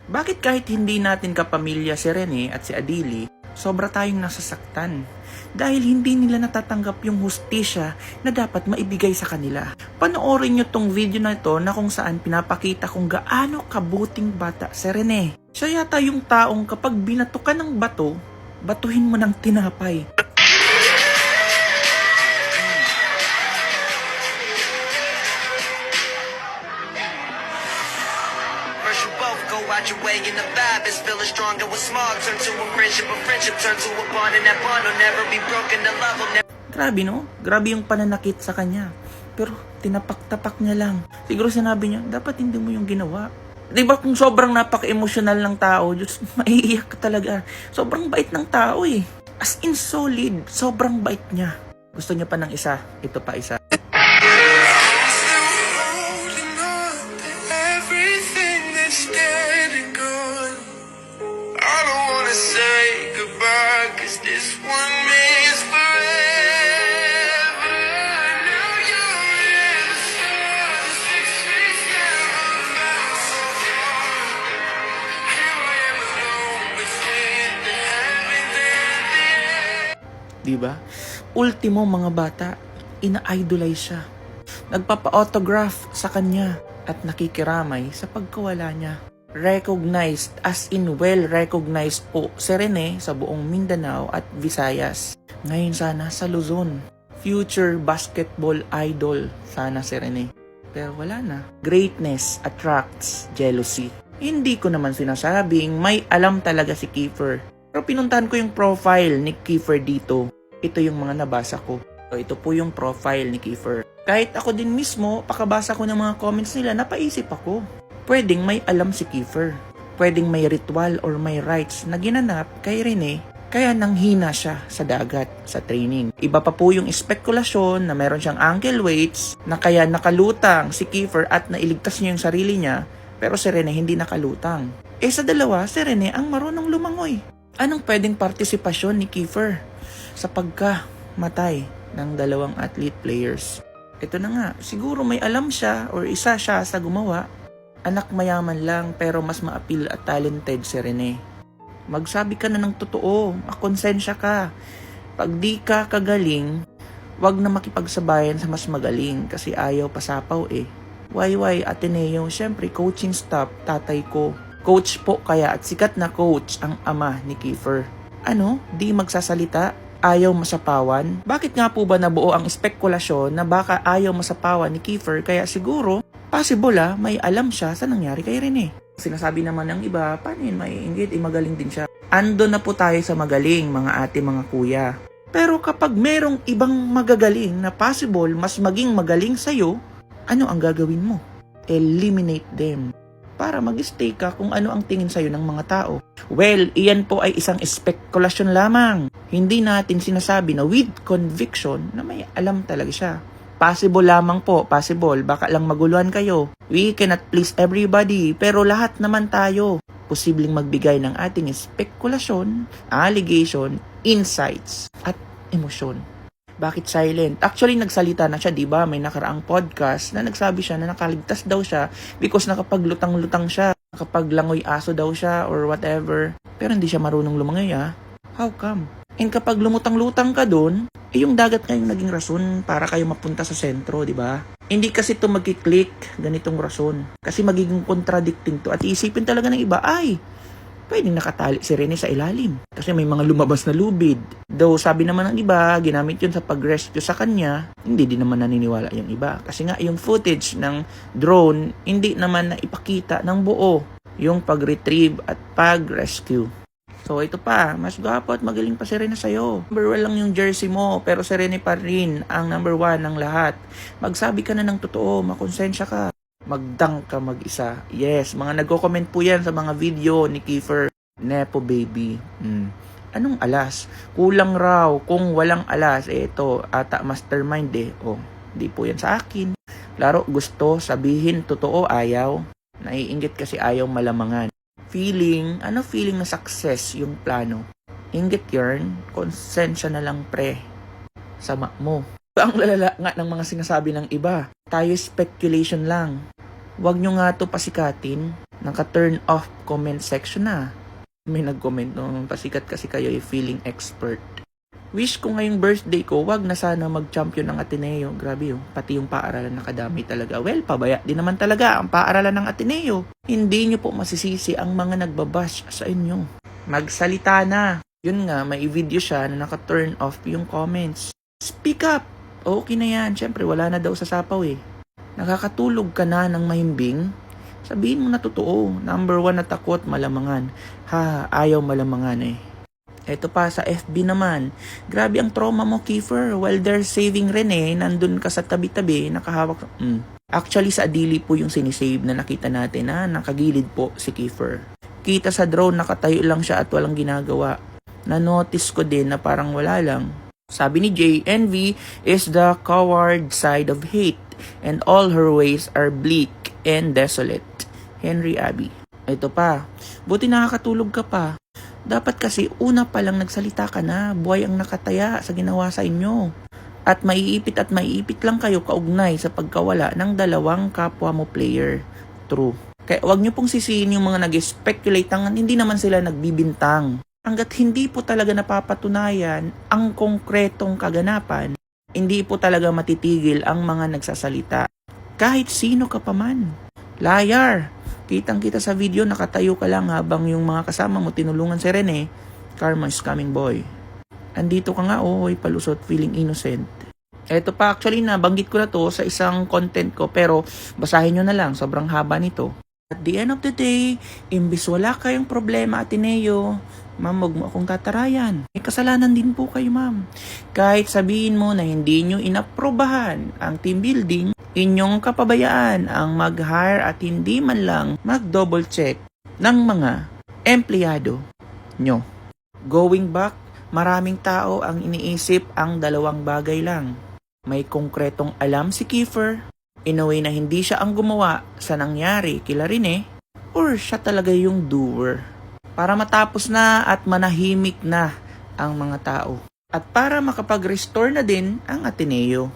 Bakit kahit hindi natin kapamilya si Rene at si Adili, sobra tayong nasasaktan? Dahil hindi nila natatanggap yung hustisya na dapat maibigay sa kanila. Panoorin nyo tong video na ito na kung saan pinapakita kung gaano kabuting bata si Rene. Siya yata yung taong kapag binato ka ng bato, batuhin mo ng tinapay. You both go out your way and the vibe is feeling stronger with small turn to a friendship turn to a bond, and that bond will never be broken, the love will never. Grabe no? Grabe yung pananakit sa kanya. Pero tinapak-tapak niya lang. Siguro sinabi niya, dapat hindi mo yung ginawa. Diba kung sobrang napaka-emosyonal ng tao, Diyos, maiiyak ka talaga. Sobrang bait ng tao eh. As in solid, sobrang bait niya. Gusto niya pa ng isa, ito pa isa. Diba? Ultimo mga bata, ina-idolize siya. Nagpapa-autograph sa kanya at nakikiramay sa pagkawala niya. Recognized, as in well-recognized po si Rene sa buong Mindanao at Visayas. Ngayon sana sa Luzon. Future basketball idol sana si Rene. Pero wala na. Greatness attracts jealousy. Hindi ko naman sinasabing may alam talaga si Kiefer. Pero pinuntahan ko yung profile ni Kiefer dito. Ito yung mga nabasa ko. So, ito po yung profile ni Kiefer. Kahit ako din mismo, pakabasa ko ng mga comments nila, napaisip ako. Pwedeng may alam si Kiefer. Pwedeng may ritual or may rites na ginanap kay Rene, kaya nanghina siya sa dagat, sa training. Iba pa po yung espekulasyon na meron siyang ankle weights, na kaya nakalutang si Kiefer at nailigtas niya yung sarili niya, pero si Rene hindi nakalutang. Sa dalawa, si Rene ang marunong lumangoy. Anong pwedeng partisipasyon ni Kiefer sa pagkamatay ng dalawang athlete players? Ito na nga, siguro may alam siya or isa siya sa gumawa. Anak mayaman lang pero mas ma-appeal at talented si Rene. Magsabi ka na ng totoo, makonsensya ka. Pag di ka kagaling, wag na makipagsabayan sa mas magaling kasi ayaw pasapaw eh. YY Ateneo, syempre coaching staff, tatay ko. Coach po kaya at sikat na coach ang ama ni Kiefer. Ano? Di magsasalita? Ayaw masapawan? Bakit nga po ba nabuo ang spekulasyon na baka ayaw masapawan ni Kiefer kaya siguro possible may alam siya sa nangyari kay Rene? Sinasabi naman ng iba, paano yun maiinggit? Magaling din siya. Ando na po tayo sa magaling, mga ate, mga kuya. Pero kapag merong ibang magagaling na possible mas maging magaling sa'yo, ano ang gagawin mo? Eliminate them. Para mag-stay ka kung ano ang tingin sa'yo ng mga tao. Well, iyan po ay isang spekulasyon lamang. Hindi natin sinasabi na with conviction na may alam talaga siya. Possible lamang po, possible. Baka lang maguluhan kayo. We cannot please everybody, pero lahat naman tayo posibleng magbigay ng ating spekulasyon, allegation, insights, at emosyon. Bakit silent? Actually, nagsalita na siya, di ba? May nakaraang podcast na nagsabi siya na nakaligtas daw siya because nakapaglutang-lutang siya, nakapaglangoy aso daw siya or whatever. Pero hindi siya marunong lumangoy, ah. How come? And kapag lumutang-lutang ka doon, yung dagat nga yung naging rason para kayo mapunta sa sentro, di ba? Hindi kasi ito magkiklik ganitong rason. Kasi magiging contradicting to at isipin talaga ng iba, ay, pwedeng nakatali si Rene sa ilalim. Kasi may mga lumabas na lubid. Though sabi naman ng iba, ginamit yun sa pag-rescue sa kanya, hindi din naman naniniwala yung iba. Kasi nga yung footage ng drone, hindi naman na ipakita ng buo yung pag-retrieve at pag-rescue. So ito pa, mas gwapo at magaling pa si Rene sa'yo. Number 1 lang yung jersey mo, pero si Rene pa rin ang number 1 ng lahat. Magsabi ka na ng totoo, makonsensya ka. Magdunk ka mag-isa. Yes, mga nagko-comment po yan sa mga video ni Kiefer. Nepo baby. Anong alas? Kulang raw. Kung walang alas, ito, ata mastermind eh. Di po yan sa akin. Klaro, gusto sabihin totoo, ayaw. Naiinggit kasi ayaw malamangan. Feeling, ano feeling na success yung plano? Inggit yarn, konsensya na lang pre. Sama mo. Ang lalala nga ng mga sinasabi ng iba. Tayo speculation lang. Huwag nyo nga to pasikatin. Naka-turn off comment section na. May nag-comment nung pasikat kasi kayo feeling expert. Wish ko ngayong birthday ko, wag na sana mag-champion ng Ateneo. Grabe yun, pati yung paaralan nakadami talaga. Well, pabaya din naman talaga ang paaralan ng Ateneo. Hindi nyo po masisisi ang mga nagbabash sa inyo. Magsalita na. Yun nga, may video siya na naka-turn off yung comments. Speak up! Okay na yan, syempre wala na daw sa sapaw eh. Nakakatulog ka na ng mahimbing? Sabihin mo na totoo. Number 1 na takot, malamangan. Ayaw malamangan eh. Eto pa sa FB naman. Grabe ang trauma mo, Kiefer. While they're saving Rene, nandun ka sa tabi-tabi, nakahawak. Actually, sa Adili po yung sinisave na nakita natin na nakagilid po si Kiefer. Kita sa drone, nakatayo lang siya at walang ginagawa. Na-notice ko din na parang wala lang. Sabi ni Jay, envy is the coward side of hate and all her ways are bleak and desolate. Henry Abbey. Ito pa. Buti nakakatulog ka pa. Dapat kasi una pa lang nagsalita ka na, buhay ang nakataya sa ginawa sa inyo. At maiipit lang kayo kaugnay sa pagkawala ng dalawang kapwa mo player. True. Kaya wag nyo pong sisihin yung mga nag-speculate hindi naman sila nagbibintang. Hanggat hindi po talaga napapatunayan ang konkretong kaganapan, hindi po talaga matitigil ang mga nagsasalita. Kahit sino ka pa man. Liar! Kitang-kita sa video, nakatayo ka lang habang yung mga kasama mo tinulungan si Rene. Karma is coming, boy. Andito ka nga, palusot, feeling innocent. Eto pa, actually, nabanggit ko na to sa isang content ko, pero basahin nyo na lang, sobrang haba nito. At the end of the day, imbis wala kayong problema, Ateneo, ma'am, wag mo akong tatarayan. May kasalanan din po kayo, ma'am. Kahit sabihin mo na hindi nyo inaprobahan ang team building, inyong kapabayaan ang mag-hire at hindi man lang mag-double check ng mga empleyado nyo. Going back, maraming tao ang iniisip ang dalawang bagay lang. May konkretong alam si Kiefer, in a way na hindi siya ang gumawa sa nangyari kila Rene, or siya talaga yung doer. Para matapos na at manahimik na ang mga tao. At para makapag-restore na din ang Ateneo.